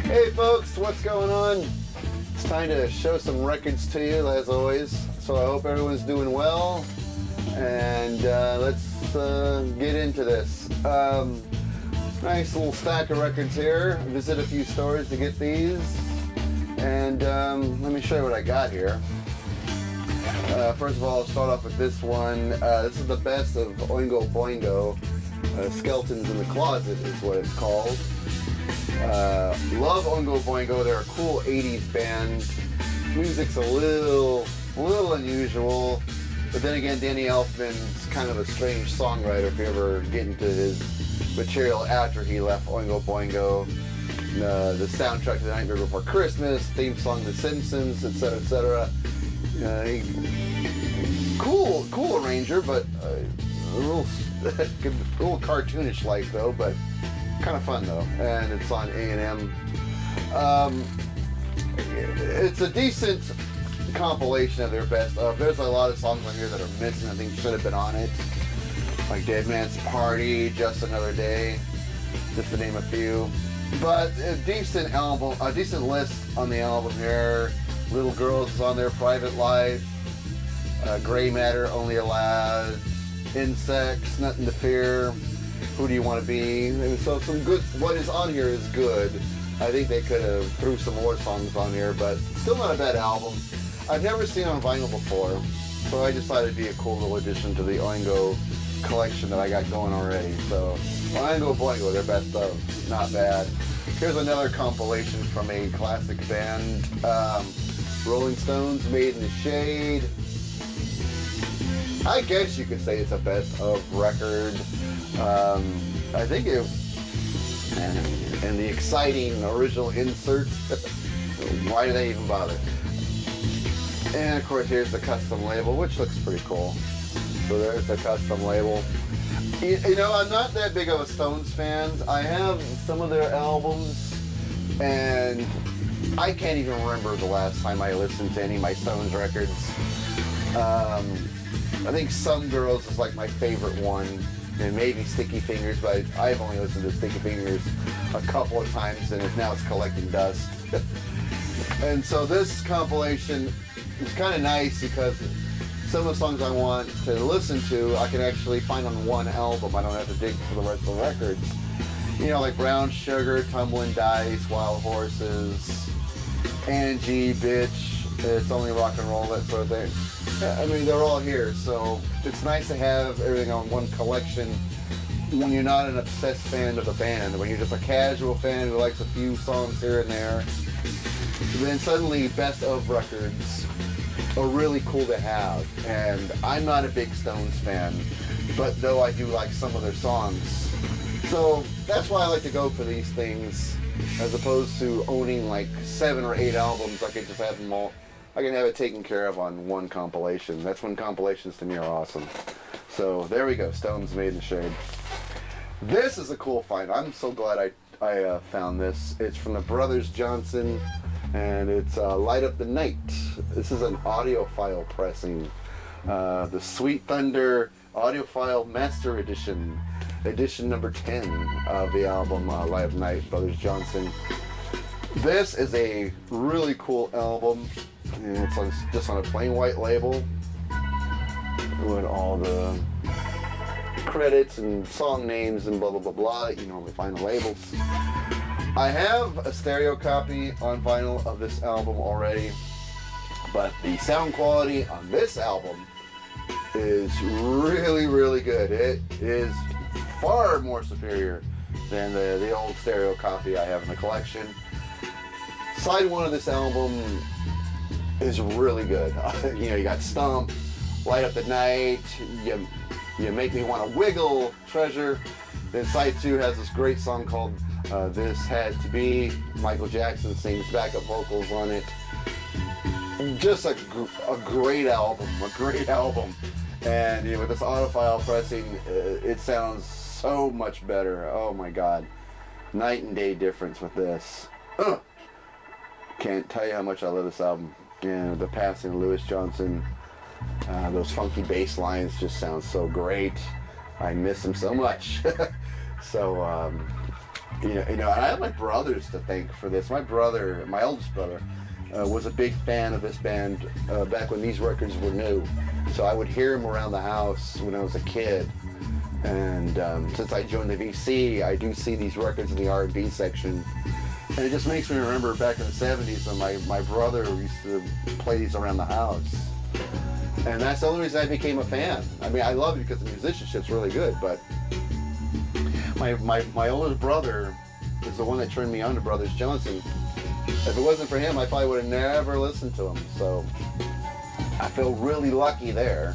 Hey folks, what's going on? It's time to show some records to you as always. So I hope everyone's doing well. And let's get into this. Nice little stack of records here. Visit a few stores to get these. And let me show you what I got here. First of all, I'll start off with this one. This is the best of Oingo Boingo. Skeletons in the Closet is what it's called. Love Oingo Boingo. They're a cool 80s band. Music's a little unusual, but then again, Danny Elfman's kind of a strange songwriter if you ever get into his material after he left Oingo Boingo. The soundtrack to The Nightmare Before Christmas, theme song to The Simpsons, etc., etc. Cool arranger, but a little cartoonish like though, but kind of fun though. And it's on A&M. It's a decent compilation of their best of. There's a lot of songs on here that are missing. I think should have been on it, like Dead Man's Party, Just Another Day, just to name a few. But a decent album, a decent list on the album here. Little Girls is on there, Private Life, Gray Matter, Only Allowed, Insects, Nothing to Fear, Who Do You Want to Be? And so some good, what is on here is good. I think they could have threw some more songs on here, but still not a bad album. I've never seen it on vinyl before, so I decided it'd be a cool little addition to the Oingo collection that I got going already. So Oingo Boingo, their best of, not bad. Here's another compilation from a classic band, Rolling Stones, Made in the Shade. I guess you could say it's a best of record. I think it, and the exciting original insert, why do they even bother? And of course here's the custom label, which looks pretty cool. So there's the custom label. You know, I'm not that big of a Stones fan. I have some of their albums, and I can't even remember the last time I listened to any of my Stones records. I think Some Girls is like my favorite one, and maybe Sticky Fingers, but I've only listened to Sticky Fingers a couple of times, and now it's collecting dust. And so this compilation is kind of nice because some of the songs I want to listen to, I can actually find on one album. I don't have to dig for the rest of the records. You know, like Brown Sugar, Tumbling Dice, Wild Horses, Angie, Bitch, It's Only Rock and Roll, that sort of thing. I mean, they're all here, so it's nice to have everything on one collection when you're not an obsessed fan of the band. When you're just a casual fan who likes a few songs here and there, then suddenly best of records are really cool to have. And I'm not a big Stones fan, but though I do like some of their songs. So that's why I like to go for these things, as opposed to owning like 7 or 8 albums. I can just have them all. I can have it taken care of on one compilation. That's when compilations to me are awesome. So there we go, Stones Made in the Shade. This is a cool find. I'm so glad I found this. It's from the Brothers Johnson, and it's Light Up the Night. This is an audiophile pressing. The Sweet Thunder Audiophile Master Edition. Edition number 10 of the album Light Up the Night, Brothers Johnson. This is a really cool album. And it's just on a plain white label with all the credits and song names and blah blah blah blah. You normally find the labels. I have a stereo copy on vinyl of this album already, but the sound quality on this album is really good. It is far more superior than the old stereo copy I have in the collection. Side 1 of this album is really good. You know, you got Stump, Light Up the Night, you Make Me Want to Wiggle, Treasure. Then side 2 has this great song called This Had to Be. Michael Jackson sings backup vocals on it. Just a great album, And you know, with this audiophile pressing, it sounds so much better. Oh my God. Night and day difference with this. Can't tell you how much I love this album. And the passing of Louis Johnson, those funky bass lines just sound so great. I miss him so much. So and I have my brothers to thank for this. My oldest brother, was a big fan of this band back when these records were new. So I would hear them around the house when I was a kid. And since I joined the VC, I do see these records in the R&B section. And it just makes me remember back in the 70s when my brother used to play these around the house. And that's the only reason I became a fan. I mean, I love it because the musicianship's really good, but my older brother is the one that turned me on to Brothers Johnson. If it wasn't for him, I probably would have never listened to him. So I feel really lucky there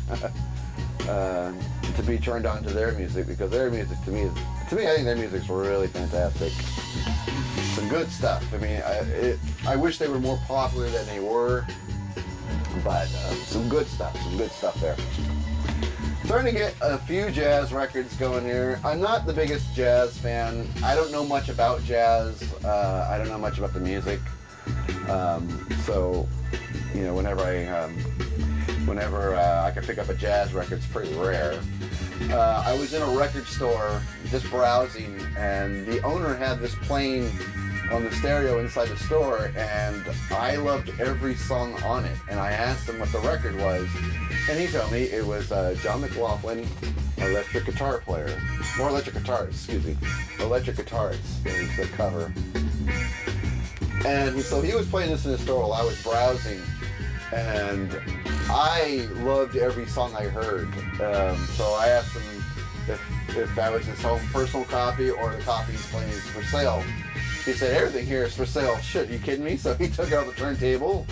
to be turned on to their music, because their music to me, I think their music's really fantastic. Some good stuff. I mean, I wish they were more popular than they were, but some good stuff there. Starting to get a few jazz records going here. I'm not the biggest jazz fan. I don't know much about jazz. I don't know much about the music. So, whenever I can pick up a jazz record, it's pretty rare. I was in a record store just browsing, and the owner had this playing on the stereo inside the store, and I loved every song on it. And I asked him what the record was, and he told me it was John McLaughlin, electric guitarist. Electric guitarist is the cover. And so he was playing this in the store while I was browsing, and I loved every song I heard. So I asked him if that was his own personal copy or the copy he's playing is for sale. He said, everything here is for sale. Shit, are you kidding me? So he took out the turntable,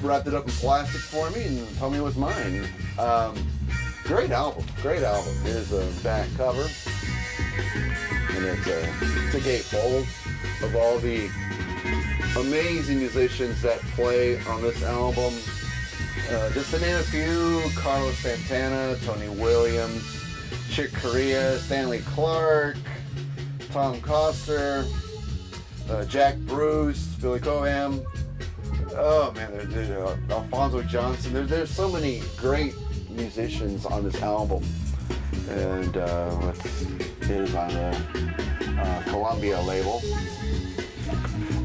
wrapped it up in plastic for me and told me it was mine. Great album. Here's the back cover. And it's a gatefold of all the amazing musicians that play on this album. Just to name a few: Carlos Santana, Tony Williams, Chick Corea, Stanley Clarke, Tom Coster, Jack Bruce, Billy Coham. Oh man, there's Alfonso Johnson. There's so many great musicians on this album, and it is on the Columbia label.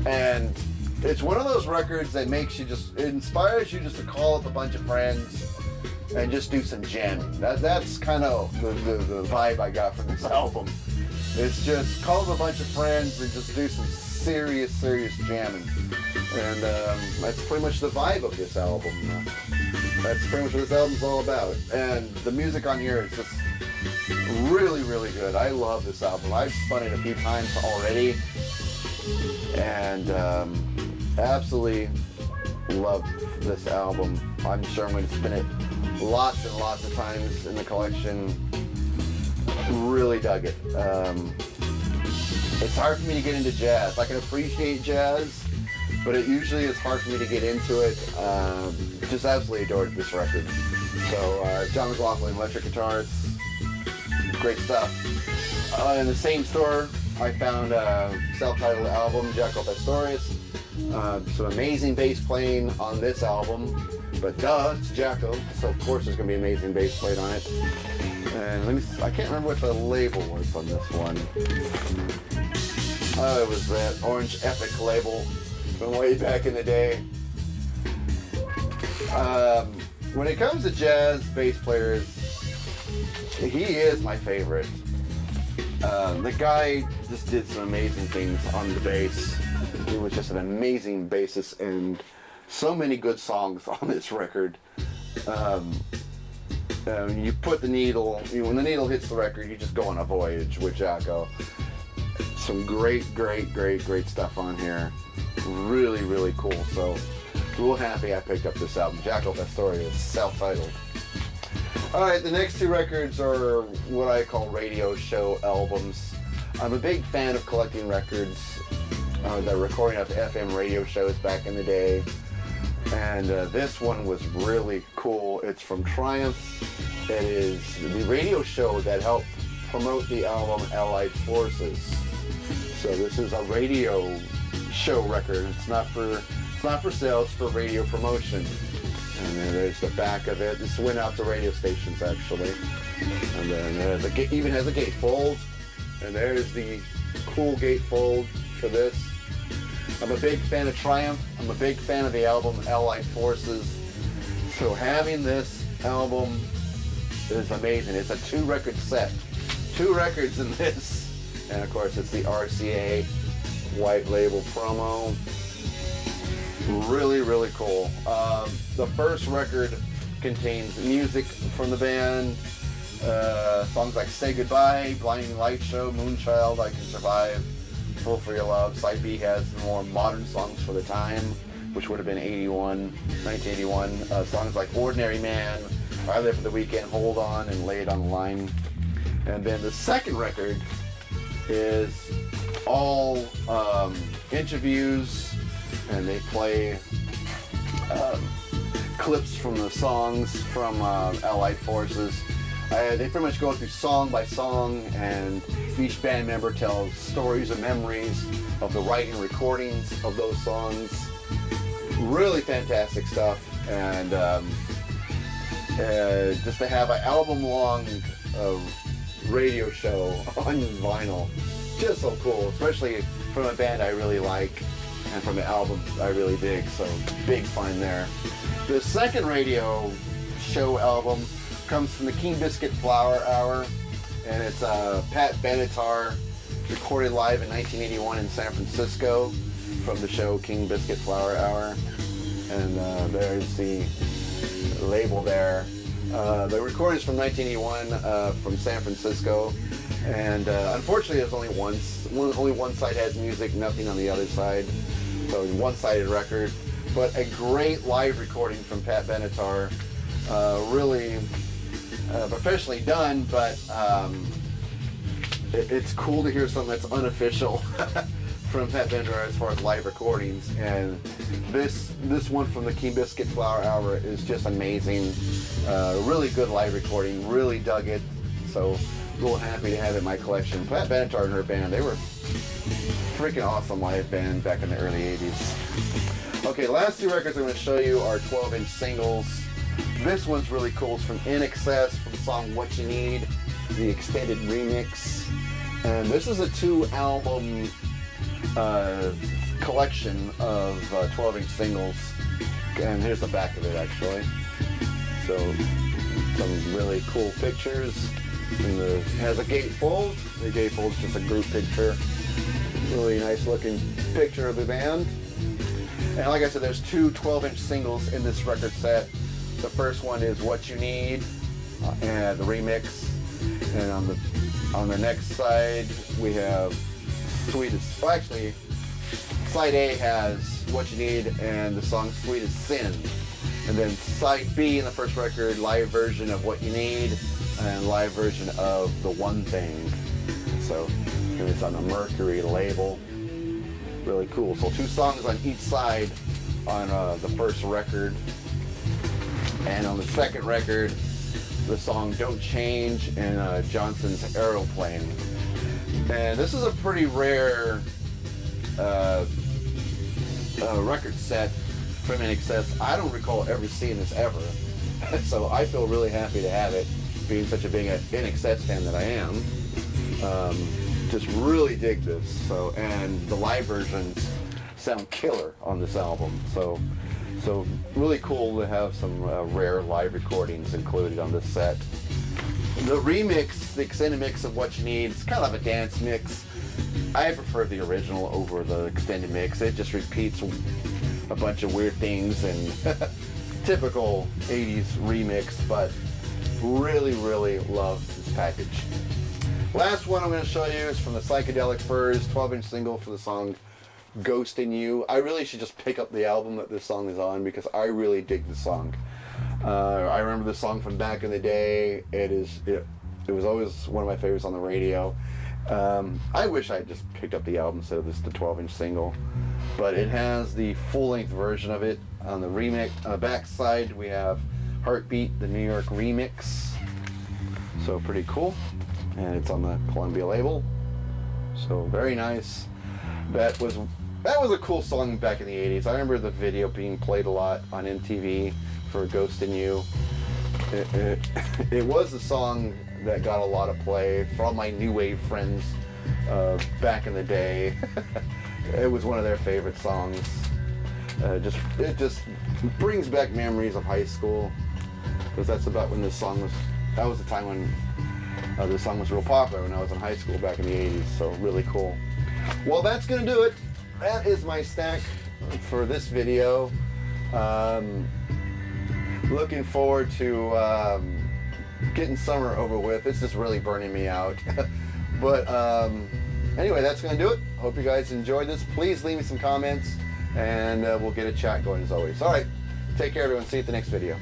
And it's one of those records that it inspires you just to call up a bunch of friends and just do some jamming. That's kind of the vibe I got from this album. It's just call up a bunch of friends and just do some serious jamming. And that's pretty much the vibe of this album. That's pretty much what this album's all about. And the music on here is just really good. I love this album. I've spun it a few times already, and absolutely love this album. I'm sure I'm going to spin it lots and lots of times in the collection. Really dug it. It's hard for me to get into jazz. I can appreciate jazz, but it usually is hard for me to get into it. Just absolutely adored this record. So John McLaughlin, electric guitars, great stuff. In the same store, I found a self-titled album, Jaco Pastorius. Some amazing bass playing on this album, but it's Jaco, so of course there's going to be amazing bass playing on it. And I can't remember what the label was on this one. It was that Orange Epic label from way back in the day. When it comes to jazz bass players, he is my favorite. The guy just did some amazing things on the bass. He was just an amazing bassist, and so many good songs on this record. You put the needle, when the needle hits the record, you just go on a voyage with Jaco. Some great stuff on here. Really cool. So, real happy I picked up this album, Jaco Pastorius, self-titled. Alright, the next two records are what I call radio show albums. I'm a big fan of collecting records that were recording at the FM radio shows back in the day. And this one was really cool. It's from Triumph. It is the radio show that helped promote the album Allied Forces. So this is a radio show record. It's not for sale, it's for radio promotion. And then there's the back of it. This went out to radio stations actually. And then even has a gatefold. And there's the cool gatefold for this. I'm a big fan of Triumph. I'm a big fan of the album Allied Forces. So having this album is amazing. It's a 2-record set. 2 records in this. And of course it's the RCA white label promo. Really, really cool. The first record contains music from the band. Songs like Say Goodbye, Blinding Light Show, Moonchild, I Can Survive, Full for Your Love. Side B has more modern songs for the time, which would have been 1981. Songs like Ordinary Man, I Live for the Weekend, Hold On, and Lay It on the Line. And then the second record is all interviews, and they play clips from the songs from Allied Forces. They pretty much go through song by song, and each band member tells stories and memories of the writing and recordings of those songs. Really fantastic stuff, and just to have an album-long radio show on vinyl, just so cool, especially from a band I really like and from an album I really dig, so big find there. The second radio show album comes from the King Biscuit Flower Hour, and it's Pat Benatar, recorded live in 1981 in San Francisco from the show King Biscuit Flower Hour. And there's the label there. The recording is from 1981 from San Francisco, and unfortunately there's only one side has music, nothing on the other side, so it's a one-sided record, but a great live recording from Pat Benatar. Really professionally done, but it's cool to hear something that's unofficial from Pat Benatar as far as live recordings. And this one from the King Biscuit Flower Hour is just amazing. Really good live recording, really dug it, so real happy to have it in my collection. Pat Benatar and her band, they were freaking awesome live band back in the early 80s. Okay, last 2 records I'm going to show you are 12-inch singles. This one's really cool. It's from In Excess, from the song What You Need, the extended remix. And this is a 2-album collection of 12-inch singles. And here's the back of it, actually. So, some really cool pictures. And it has a gatefold. The gatefold's just a group picture. Really nice looking picture of the band. And like I said, there's 2 12-inch singles in this record set. The first one is What You Need, and the remix. And on the next side, we have Sweetest. Well, actually, side A has What You Need and the song Sweet as Sin. And then side B in the first record, live version of What You Need and live version of The One Thing. So it's on the Mercury label. Really cool. So 2 songs on each side on the first record. And on the second record, the song Don't Change and Johnson's Aeroplane. And this is a pretty rare record set from In Excess. I don't recall ever seeing this ever. So I feel really happy to have it, being such a big In Excess fan that I am. Just really dig this. So, and the live versions sound killer on this album. So really cool to have some rare live recordings included on this set. The remix, the extended mix of What You Need, it's kind of a dance mix. I prefer the original over the extended mix. It just repeats a bunch of weird things and typical 80s remix, but really, really love this package. Last one I'm going to show you is from the Psychedelic Furs, 12-inch single for the song Ghost in You. I really should just pick up the album that this song is on because I really dig the song. I remember the song from back in the day. It was always one of my favorites on the radio. I wish I had just picked up the album instead of the 12-inch single, but it has the full-length version of it. On the remix, back side, we have Heartbeat, the New York remix. So pretty cool, and it's on the Columbia label. So very nice. That was a cool song back in the 80s. I remember the video being played a lot on MTV for Ghost in You. It was a song that got a lot of play for all my new wave friends back in the day. It was one of their favorite songs. It just brings back memories of high school, because that's about when this song was. That was the time when this song was real popular, when I was in high school back in the 80s. So really cool. Well, that's gonna do it. That is my stack for this video. Looking forward to getting summer over with. It's just really burning me out. But anyway, that's going to do it. Hope you guys enjoyed this. Please leave me some comments, and we'll get a chat going as always. All right, take care, everyone. See you at the next video.